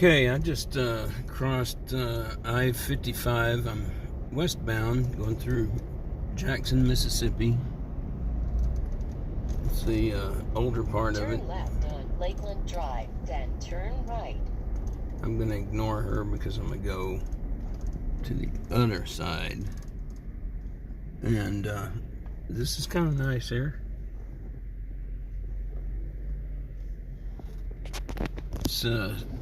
Okay, I just crossed I-55. I'm westbound, going through Jackson, Mississippi. It's the older part of it. Turn left on Lakeland Drive, then turn right. I'm going to ignore her because I'm going to go to the other side. And this is kind of nice here. It's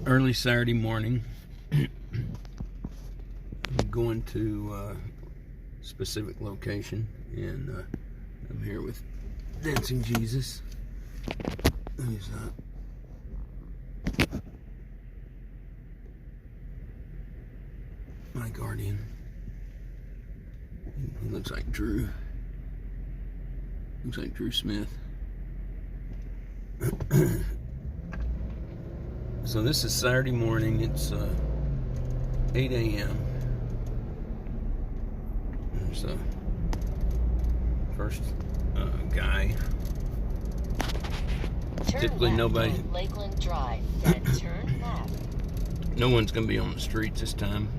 early Saturday morning. I'm going to a specific location, and I'm here with Dancing Jesus. He's my guardian. He looks like Drew. Looks like Drew Smith. So this is Saturday morning. It's 8 a.m. There's a first guy. Typically nobody. Lakeland Drive, then turn left. No one's gonna be on the streets this time.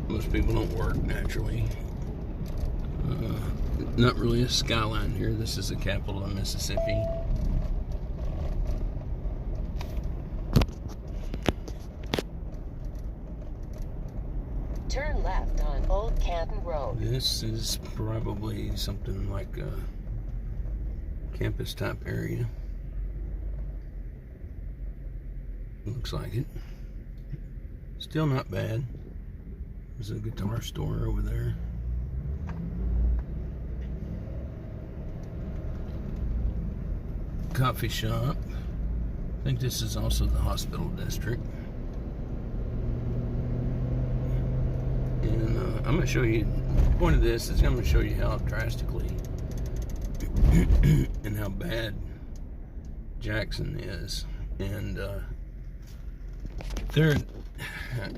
Most people don't work naturally. Not really a skyline here. This is the capital of Mississippi. Turn left on Old Canton Road. This is probably something like a campus type area. Looks like it. Still not bad. There's a guitar store over there. Coffee shop. I think this is also the hospital district. And I'm going to show you, the point of this is I'm going to show you how drastically and how bad Jackson is. And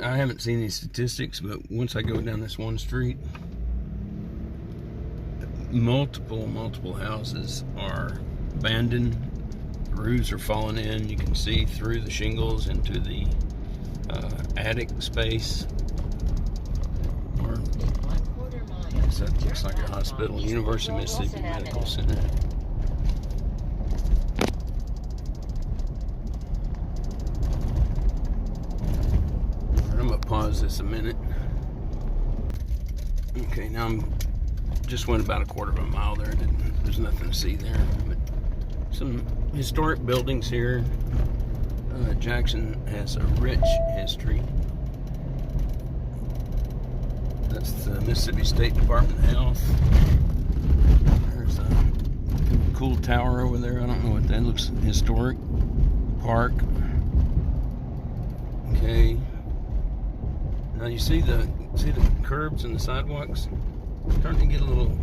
I haven't seen any statistics, but once I go down this one street, multiple houses are abandoned. The roofs are falling in. You can see through the shingles into the attic space. So that looks like a hospital, University of Mississippi Medical Center. I'm gonna pause this a minute. Okay, now I'm just went about a quarter of a mile there. There's nothing to see there, but some historic buildings here. Jackson has a rich history. That's the Mississippi State Department of Health. There's a cool tower over there. I don't know what that looks. Historic park. Okay. Now you see the curbs and the sidewalks starting to get a little.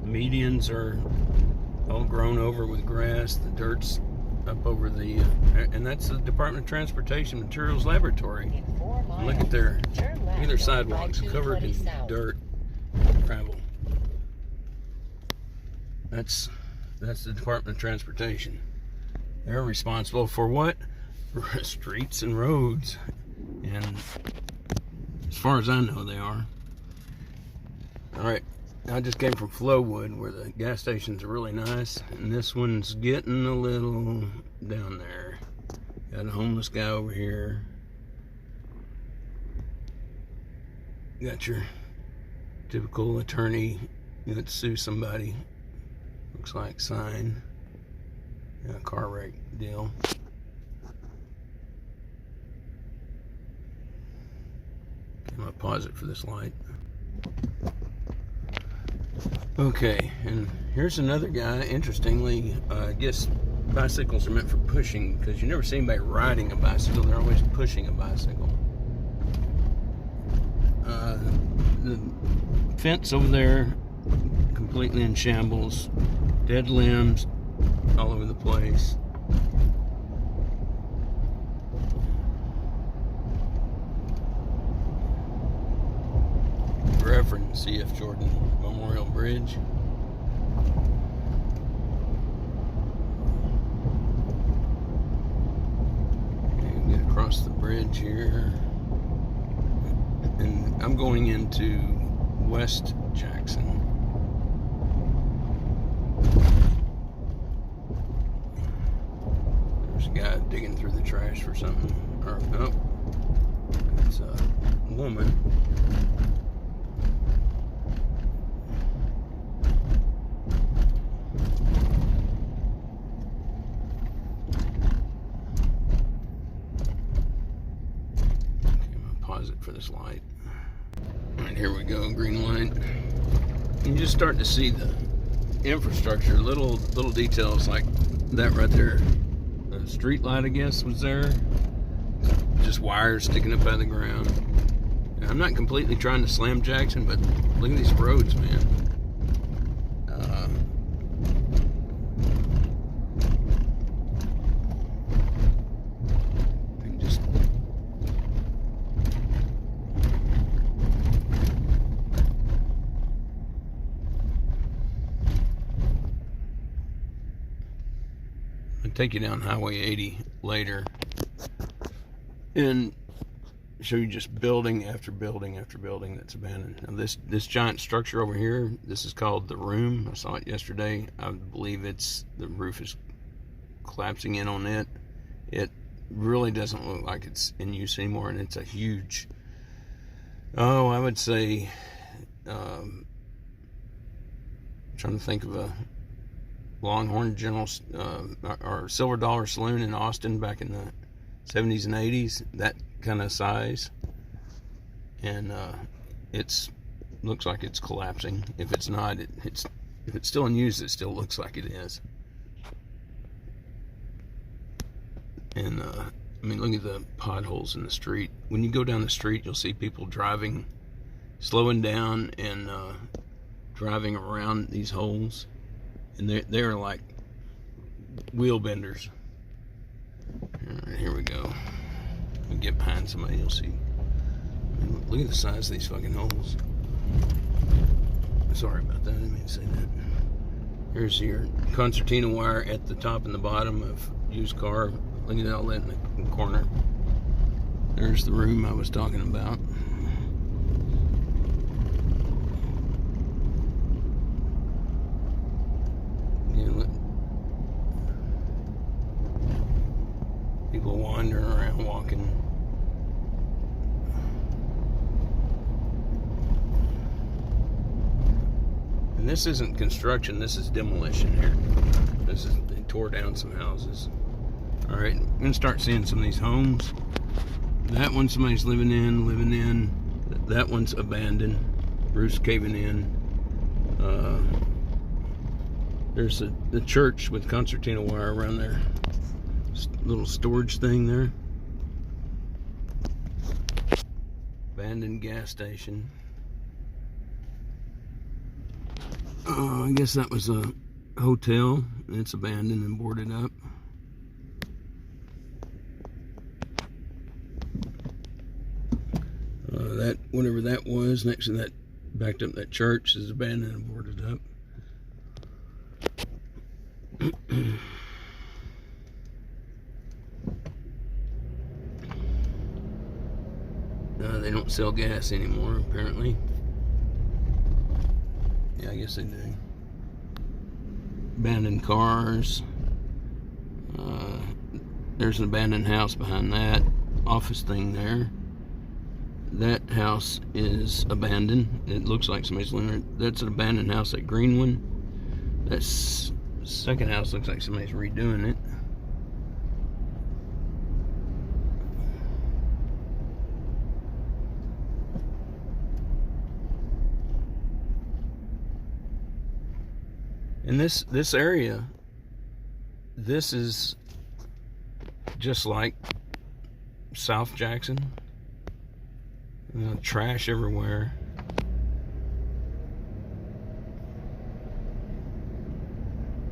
The medians are all grown over with grass. The dirt's up over the, and that's the Department of Transportation Materials Laboratory. Look at their sidewalks covered in dirt and gravel. That's the Department of Transportation. They're responsible for what? Streets and roads. And as far as I know, they are. All right. I just came from Flowwood, where the gas stations are really nice, and this one's getting a little down there. Got a homeless guy over here. Got your typical attorney that sue somebody. Looks like sign. Yeah, car wreck deal. I'm gonna pause it for this light. Okay, and here's another guy. Interestingly, I guess bicycles are meant for pushing, because you never see anybody riding a bicycle. They're always pushing a bicycle. The fence over there, completely in shambles. Dead limbs all over the place. Reverend C.F. Jordan Memorial Bridge. Okay, get across across the bridge here. And I'm going into West Jackson. There's a guy digging through the trash for something. Or, nope. It's a woman. Pause it for this light. Alright, here we go, green light. You just start to see the infrastructure, little details like that right there. The street light, I guess, was there. Just wires sticking up out of the ground. And I'm not completely trying to slam Jackson, but look at these roads, man. Take you down Highway 80 later and show you just building after building after building that's abandoned. Now this giant structure over here, this is called the Room. I saw it yesterday. I believe the roof is collapsing in on it. It really doesn't look like it's in use anymore, and it's a huge, I would say, I'm trying to think of a Longhorn General or Silver Dollar Saloon in Austin back in the 70s and 80s, that kind of size. And looks like it's collapsing. If it's not, if it's still in use, it still looks like it is. And I mean, look at the potholes in the street. When you go down the street, you'll see people driving, slowing down and driving around these holes. And they're like wheel benders. All right, here we go. We get behind somebody, you'll see. I mean, look at the size of these fucking holes. Sorry about that, I didn't mean to say that. Here's your concertina wire at the top and the bottom of used car. Look at all that in the corner. There's the Room I was talking about. People wandering around, walking. And this isn't construction, this is demolition here. They tore down some houses. Alright, I'm gonna start seeing some of these homes. That one somebody's living in. That one's abandoned. Roof's caving in. There's the church with concertina wire around there. Little storage thing there. Abandoned gas station. I guess that was a hotel. It's abandoned and boarded up. That, whatever that was, next to that, backed up that church, is abandoned and boarded up. They don't sell gas anymore, apparently. Yeah, I guess they do. Abandoned cars. There's an abandoned house behind that office thing there. That house is abandoned. It looks like somebody's living there. That's an abandoned house at Greenwood. That second house looks like somebody's redoing it. And this area, this is just like South Jackson. Trash everywhere.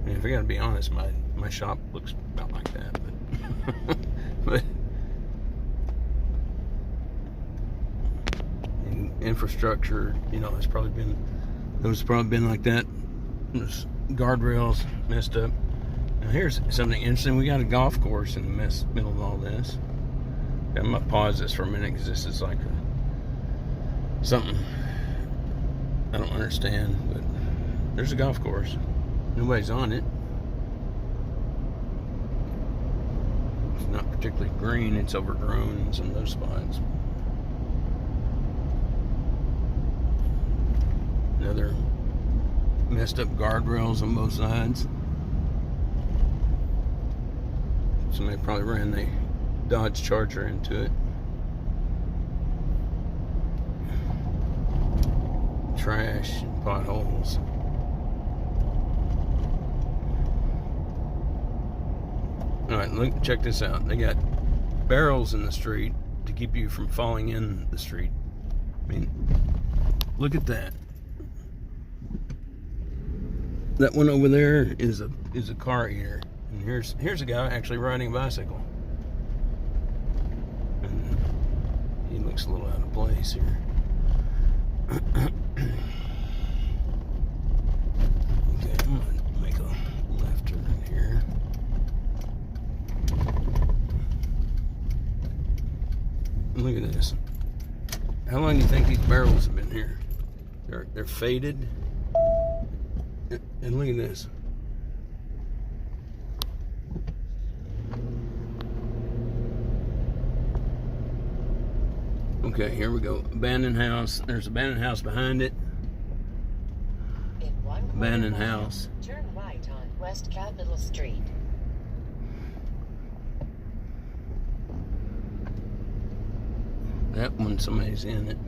And if I gotta be honest, my shop looks about like that, but but infrastructure, it's probably been like that. There's guardrails messed up. Now here's something interesting. We got a golf course in the middle of all this. I'm gonna pause this for a minute because this is like something I don't understand. But there's a golf course. Nobody's on it. It's not particularly green. It's overgrown in some of those spots. Another messed up guardrails on both sides. Somebody probably ran the Dodge Charger into it. Trash and potholes. Alright, look, check this out. They got barrels in the street to keep you from falling in the street. I mean, look at that. That one over there is a car eater. And here's a guy actually riding a bicycle. And he looks a little out of place here. Okay, I'm gonna make a left turn here. Look at this. How long do you think these barrels have been here? They're faded. And look at this. Okay, here we go. Abandoned house. There's an abandoned house behind it. Abandoned house. Turn right on West Capitol Street. That one, somebody's in it.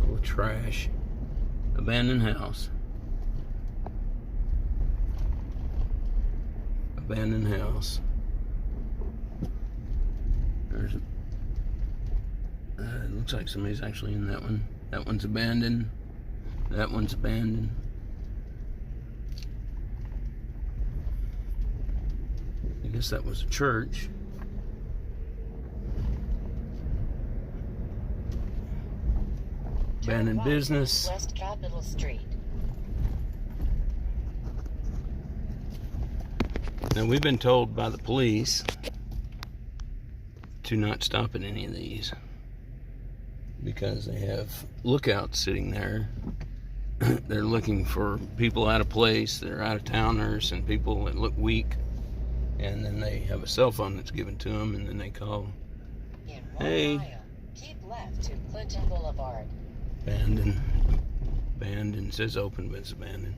Full of trash. Abandoned house. Abandoned house. There's it looks like somebody's actually in that one. That one's abandoned. That one's abandoned. I guess that was a church. Abandoned business. West Capitol Street. Now, we've been told by the police to not stop at any of these because they have lookouts sitting there. They're looking for people out of place, they're out of towners, and people that look weak. And then they have a cell phone that's given to them, and then they call. In 1 Hey. mile, keep left to Clinton Boulevard. Abandoned. Abandoned. Says open, but it's abandoned.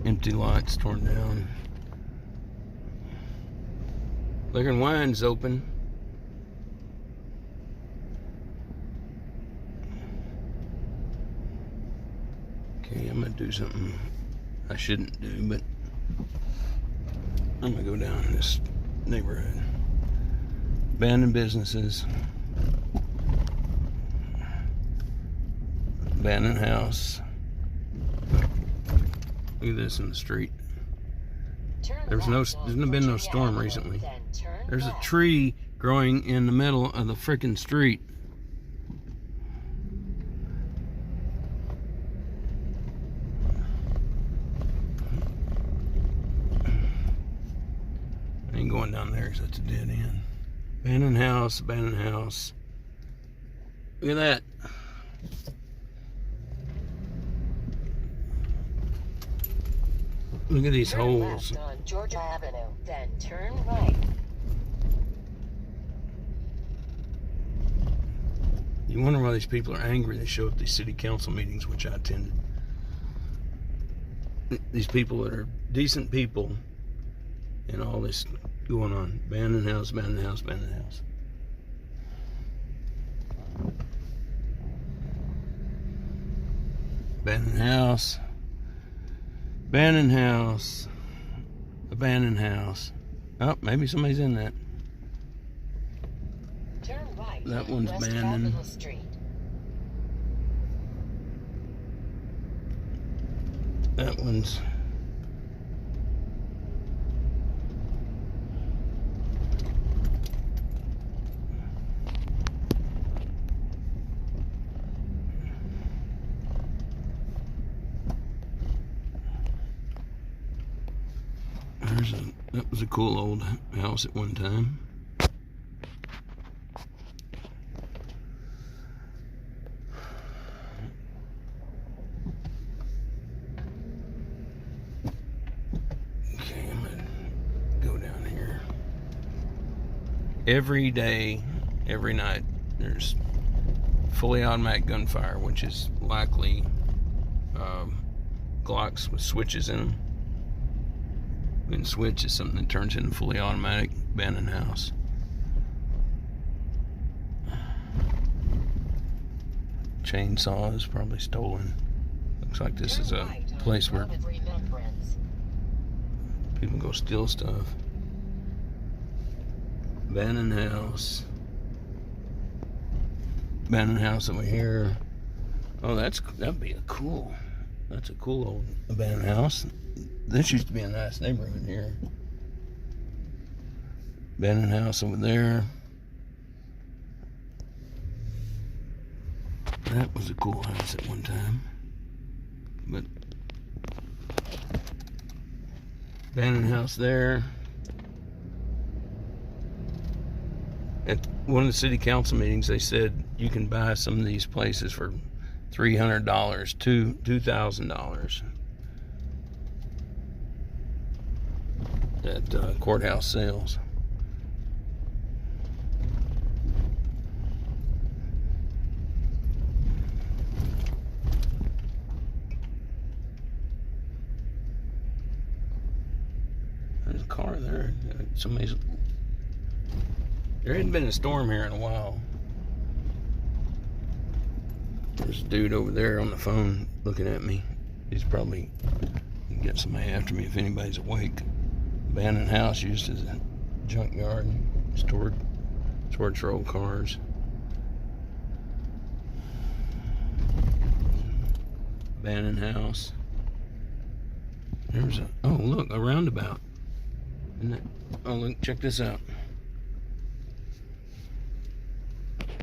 Empty lots torn down. Liquor and Wine's open. Okay, I'm gonna do something I shouldn't do, but I'm gonna go down this neighborhood. Abandoned businesses. Abandoned house. Look at this in the street. There's been no storm recently. There's a tree growing in the middle of the frickin' street. I ain't going down there because that's a dead end. Abandoned house, abandoned house. Look at that. Look at these holes. Left on Georgia Avenue, then turn right. You wonder why these people are angry. They show up at these city council meetings, which I attended. These people that are decent people, and all this going on. Abandoned house, abandoned house, abandoned house. Abandoned house. Abandoned house. Abandoned house. Oh, maybe somebody's in that. Turn right. That on one's West abandoned. Capitol Street. That one's. That was a cool old house at one time. Okay, I'm gonna go down here. Every day, every night, there's fully automatic gunfire, which is likely Glocks with switches in them. And switch is something that turns into fully automatic. Abandoned house. Chainsaw is probably stolen. Looks like this is a place where people go steal stuff. Abandoned house. Abandoned house over here. Oh, that'd be a cool. That's a cool old abandoned house. This used to be a nice neighborhood here. Abandoned house over there. That was a cool house at one time. But abandoned house there. At one of the city council meetings, they said you can buy some of these places for $300, $2,000 at courthouse sales. There's a car there. There hadn't been a storm here in a while. There's a dude over there on the phone looking at me. He's probably gonna get somebody after me if anybody's awake. Abandoned house used as a junkyard, storage for old cars. Abandoned house. There's oh look, a roundabout. Isn't it? Oh look, check this out.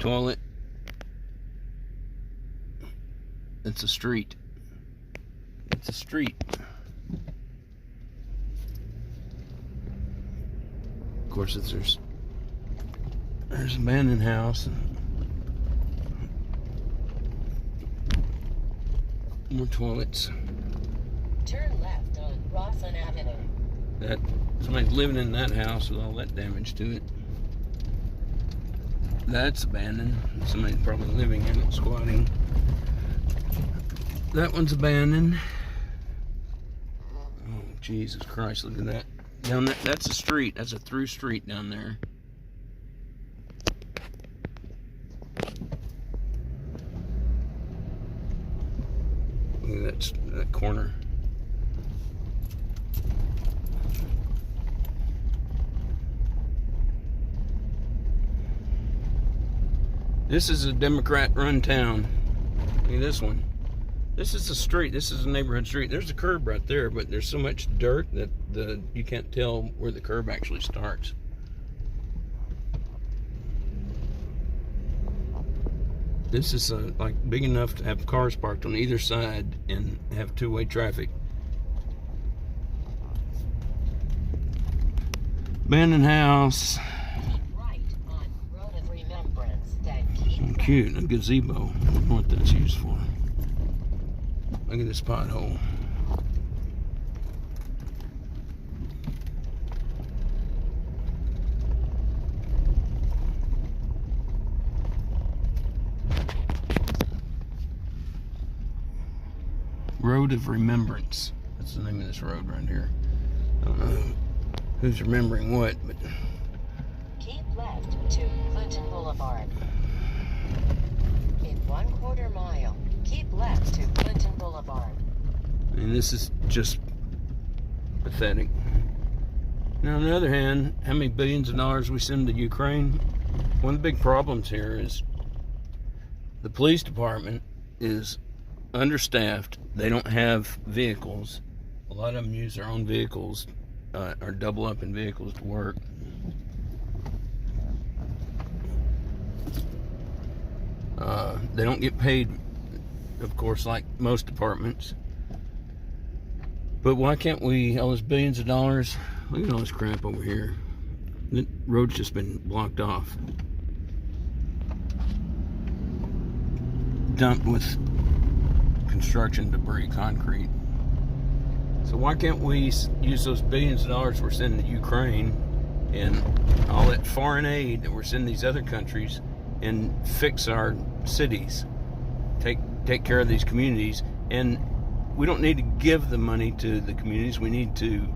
Toilet. It's a street. It's a street. Of course, there's an abandoned house. More toilets. Turn left on Rawson Avenue. That somebody's living in that house with all that damage to it. That's abandoned. Somebody's probably living in it, squatting. That one's abandoned. Oh, Jesus Christ, look at that. Down there, that's a street. That's a through street down there. Look at that corner. This is a Democrat-run town. Look at this one. This is a street. This is a neighborhood street. There's a curb right there, but there's so much dirt that you can't tell where the curb actually starts. This is like big enough to have cars parked on either side and have two-way traffic. Abandoned house. Right on Road of Remembrance. Then keep Cute, a gazebo. I don't know what that's used for. Look at this pothole. Road of Remembrance. That's the name of this road right here. I don't know who's remembering what, but keep left to Clinton Boulevard. In 1/4 mile, keep left to Clinton Boulevard. I mean, this is just pathetic. Now, on the other hand, how many billions of dollars we send to Ukraine? One of the big problems here is the police department is understaffed. They don't have vehicles. A lot of them use their own vehicles or double up in vehicles to work. They don't get paid, of course, like most departments. But why can't we, all those billions of dollars, Look at all this crap over here. The road's just been blocked off. Dumped with construction debris, concrete. So why can't we use those billions of dollars we're sending to Ukraine and all that foreign aid that we're sending these other countries and fix our cities, take care of these communities? And we don't need to give the money to the communities. We need to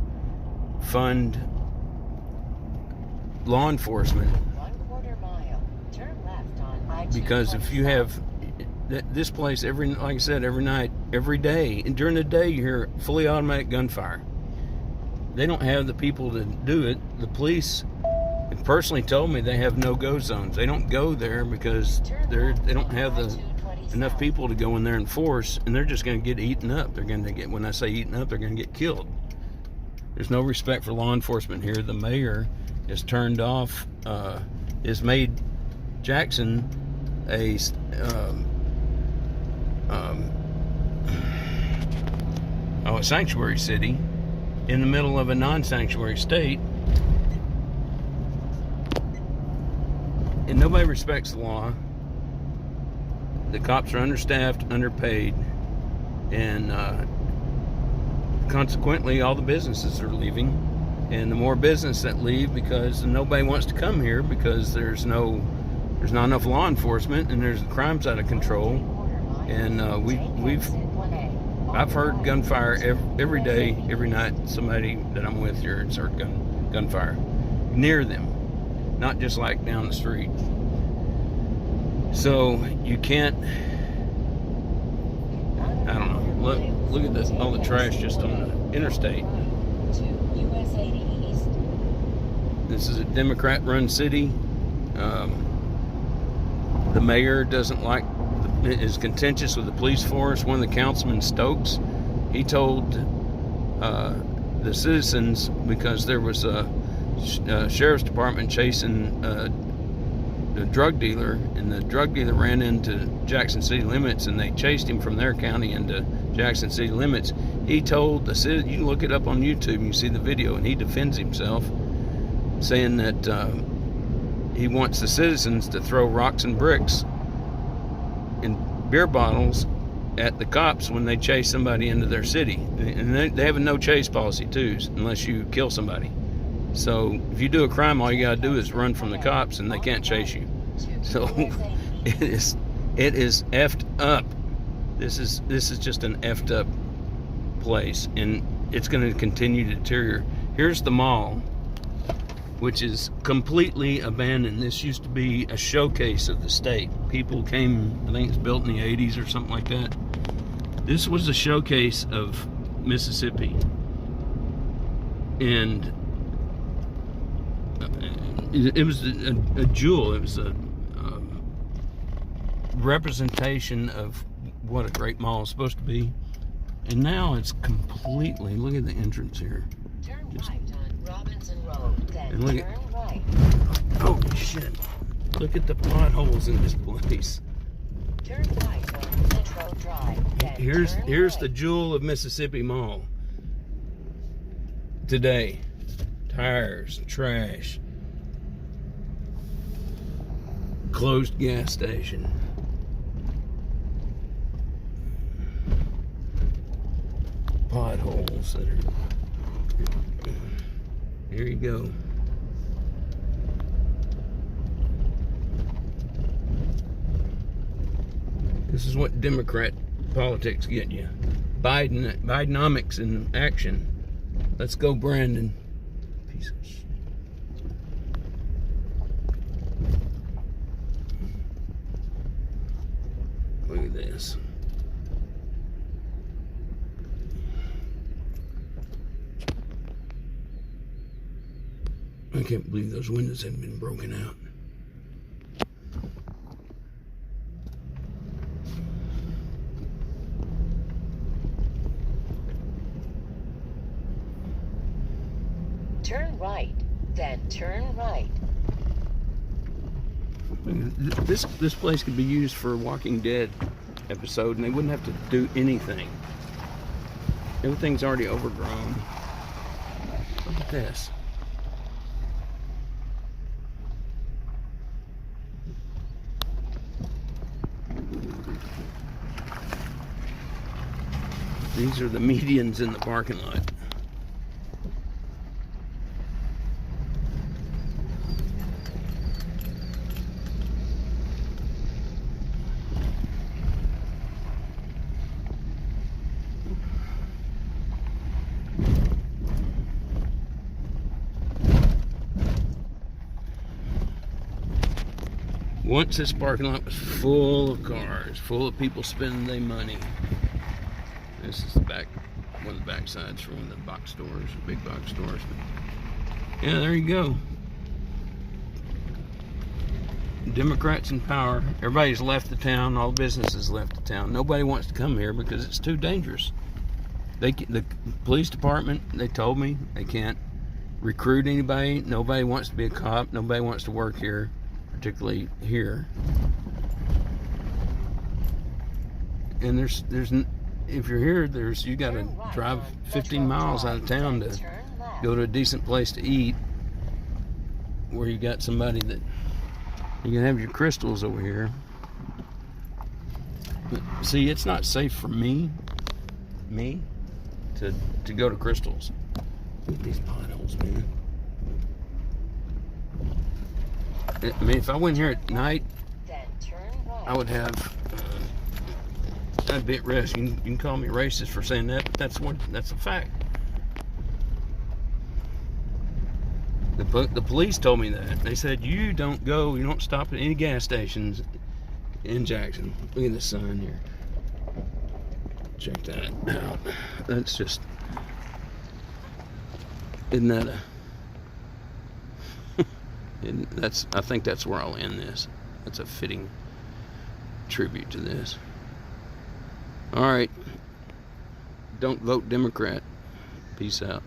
fund law enforcement. 1/4 mile. Turn left on I-225. Because if you have this place, like I said, every night, every day, and during the day you hear fully automatic gunfire. They don't have the people to do it. The police have personally told me they have no-go zones. They don't go there because they don't have enough people to go in there and force, and they're just going to get eaten up. They're going to get, when I say eaten up, they're going to get killed. There's no respect for law enforcement here. The mayor has turned off, has made Jackson a sanctuary city in the middle of a non-sanctuary state, and nobody respects the law. The cops are understaffed, underpaid, and consequently all the businesses are leaving, and the more business that leave because nobody wants to come here because there's not enough law enforcement, and there's crimes out of control. And I've heard gunfire every day, every night. Somebody that I'm with here has heard gunfire near them, not just like down the street. So you can't, I don't know, look at this, all the trash just on the interstate. This is a Democrat-run city. The mayor doesn't like, is contentious with the police force. One of the councilmen, Stokes, he told the citizens, because there was a sheriff's department chasing a drug dealer, and the drug dealer ran into Jackson city limits, and they chased him from their county into Jackson city limits. He told the city, you can look it up on YouTube and you see the video, and he defends himself, saying that he wants the citizens to throw rocks and bricks and beer bottles at the cops when they chase somebody into their city. And they have a no chase policy too, unless you kill somebody. So if you do a crime, all you gotta do is run from the cops, and they can't chase you. So it is effed up. This is just an effed up place, and it's going to continue to deteriorate. Here's the mall, which is completely abandoned. This used to be a showcase of the state. People came, I think it's built in the 80s or something like that. This was a showcase of Mississippi, and it was a jewel. It was a representation of what a great mall is supposed to be. And now it's completely, look at the entrance here. Turn right on Robinson Road, then And look turn right. Holy shit. Look at the potholes in this place. Turn right on Metro Drive, then Here's turn the right. jewel of Mississippi Mall. Today. Tires, trash. Closed gas station. Potholes that are, here you go. This is what Democrat politics get you. Bidenomics in action. Let's go, Brandon. Piece of shit. Look at this. I can't believe those windows hadn't been broken out. Turn right, then turn right. This place could be used for a Walking Dead episode, and they wouldn't have to do anything. Everything's already overgrown. this. These are the medians in the parking lot. Once this parking lot was full of cars, full of people spending their money. This is the back, one of the back sides for one of the box stores, big box stores. Yeah, there you go. Democrats in power. Everybody's left the town. All the businesses left the town. Nobody wants to come here because it's too dangerous. The police department, they told me they can't recruit anybody. Nobody wants to be a cop. Nobody wants to work here, particularly here. And there's if you're here, you got to drive 15 miles out of town to go to a decent place to eat, where you got somebody that you can have your crystals over here. But see, it's not safe for me to go to crystals. Look at these potholes, man. I mean, if I went here at night, I would have. I'd be at risk. You can call me racist for saying that, but that's a fact. The police told me that. They said you don't stop at any gas stations in Jackson. Look at the sign here. Check that out. That's just, isn't that a I think that's where I'll end this. That's a fitting tribute to this. All right. Don't vote Democrat. Peace out.